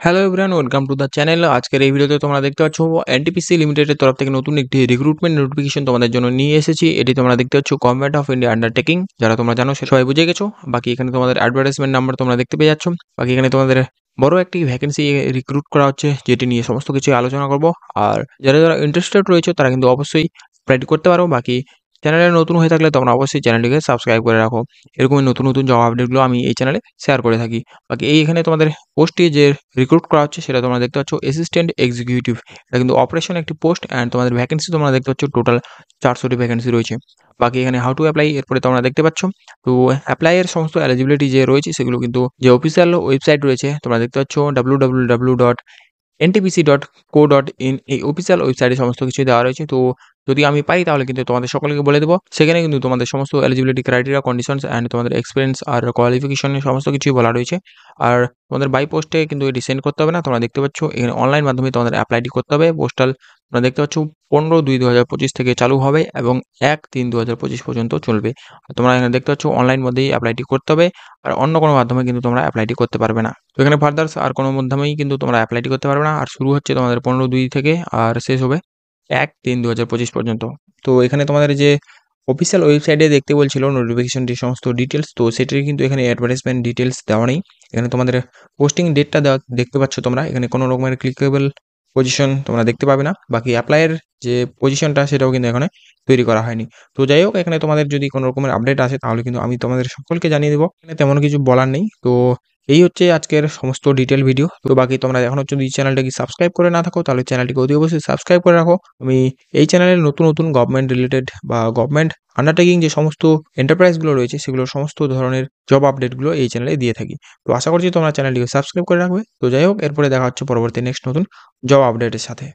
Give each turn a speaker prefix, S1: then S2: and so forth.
S1: Hello everyone, welcome to the channel. আজকের এই ভিডিওতে তোমরা দেখতে পাচ্ছ এনটিপিসি লিমিটেডের তরফ থেকে নতুন একটি রিক্রুটমেন্ট নোটিফিকেশন তোমাদের জন্য নিয়ে এসেছি। এটি তোমরা দেখতে পাচ্ছ গভর্নমেন্ট অফ ইন্ডিয়া আন্ডারটেকিং, যারা তোমরা জানো সে সবাই বুঝে গেছো। বাকি এখানে তোমাদের অ্যাডভার্টাইজমেন্ট নাম্বার তোমরা দেখতে পেয়ে যাচ্ছ। বাকি এখানে তোমাদের বড় একটি ভ্যাকেন্সি রিক্রুট করা হচ্ছে, যেটি নিয়ে সমস্ত কিছু আলোচনা করব। আর যারা যারা ইন্টারেস্টেড রয়েছে তারা কিন্তু অবশ্যই অ্যাপ্লাই করতে পারো। বাকি চ্যানেলে নতুন হয়ে থাকলে তোমরা অবশ্যই চ্যানেলটিকে সাবস্ক্রাইব করে রাখো। এরকমই নতুন নতুন জব আপডেটগুলো আমি এই চ্যানেলে শেয়ার করে থাকি। বাকি এখানে তোমাদের পোস্টটি যে রিক্রুট করা হচ্ছে সেটা তোমরা দেখতে পাচ্ছ অ্যাসিস্ট্যান্ট এক্সিকিউটিভ। এটা কিন্তু অপারেশন একটি পোস্ট অ্যান্ড তোমাদের ভ্যাকেন্সি তোমরা দেখতে পাচ্ছ টোটাল 400টি ভ্যাকেন্সি রয়েছে। বাকি এখানে হাউ টু অ্যাপ্লাই এরপরে তোমরা দেখতে পাচ্ছ। তো অ্যাপ্লাই এর সমস্ত এলিজিবিলিটি যে রয়েছে সেগুলো কিন্তু যে অফিসিয়াল ওয়েবসাইট রয়েছে তোমরা দেখতে পাচ্ছ www.ntpc.co.in, এই অফিসিয়াল ওয়েবসাইটে সমস্ত কিছু দেওয়া রয়েছে। তো যদি আমি পাই তাহলে কিন্তু তোমাদের সকলকে বলে দেবো। সেখানে কিন্তু তোমাদের সমস্ত এলিজিবিলিটি ক্রাইটেরিয়া, কন্ডিশনস অ্যান্ড তোমাদের এক্সপিরিয়েন্স আর কোয়ালিফিকেশনের সমস্ত কিছুই বলা রয়েছে। আর তোমাদের বাই পোস্টে কিন্তু এটি সেন্ড করতে হবে না। তোমরা দেখতে পাচ্ছ এখানে অনলাইন মাধ্যমে তোমাদের অ্যাপ্লাইটি করতে হবে। পোস্টাল তোমরা দেখতে পাচ্ছ 15/2/2025 থেকে চালু হবে এবং 1/3/2025 পর্যন্ত চলবে। আর তোমরা এখানে দেখতে পাচ্ছ অনলাইন মধ্যেই অ্যাপ্লাইটি করতে হবে, আর অন্য কোনো মাধ্যমে কিন্তু তোমরা অ্যাপ্লাইটি করতে পারবে না। তো এখানে ফার্দার আর কোনো মাধ্যমেই কিন্তু তোমরা অ্যাপ্লাইটি করতে পারবে না। আর শুরু হচ্ছে তোমাদের 15/2 থেকে আর শেষ হবে 1/3/2025 পর্যন্ত। তো এখানে তোমাদের যে অফিসিয়াল ওয়েবসাইটে দেখতে বলছিল নোটিফিকেশনটির সমস্ত ডিটেলস, তো সেটির কিন্তু এখানে অ্যাডভার্টাইজমেন্ট ডিটেলস দেওয়া নেই। এখানে তোমাদের পোস্টিং ডেটটা দেওয়া দেখতে পাচ্ছ তোমরা। এখানে কোনো রকমের ক্লিকেবল পজিশন তোমরা দেখতে পাবে না। বাকি অ্যাপ্লাইয়ের যে পজিশনটা সেটাও কিন্তু এখানে তৈরি করা হয়নি। তো যাই হোক, এখানে তোমাদের যদি কোনো রকমের আপডেট আসে তাহলে কিন্তু আমি তোমাদের সকলকে জানিয়ে দেবো। এখানে তেমন কিছু বলার নেই। তো এই হচ্ছে আজকের সমস্ত ডিটেল ভিডিও। তো বাকি তোমরা এখনো যদি চ্যানেলটাকে সাবস্ক্রাইব করে না থাকো তাহলে চ্যানেলটিকে অতি অবশ্যই সাবস্ক্রাইব করে রাখো। আমি এই চ্যানেলে নতুন নতুন গভর্নমেন্ট রিলেটেড বা গভর্নমেন্ট আন্ডারটেকিং যে সমস্ত এন্টারপ্রাইজগুলো রয়েছে সেগুলোর সমস্ত ধরনের জব আপডেটগুলো এই চ্যানেলে দিয়ে থাকি। তো আশা করছি তোমরা চ্যানেলটিকে সাবস্ক্রাইব করে রাখবে। তো যাই হোক, এরপরে দেখা হচ্ছে পরবর্তী নেক্সট নতুন জব আপডেটের সাথে।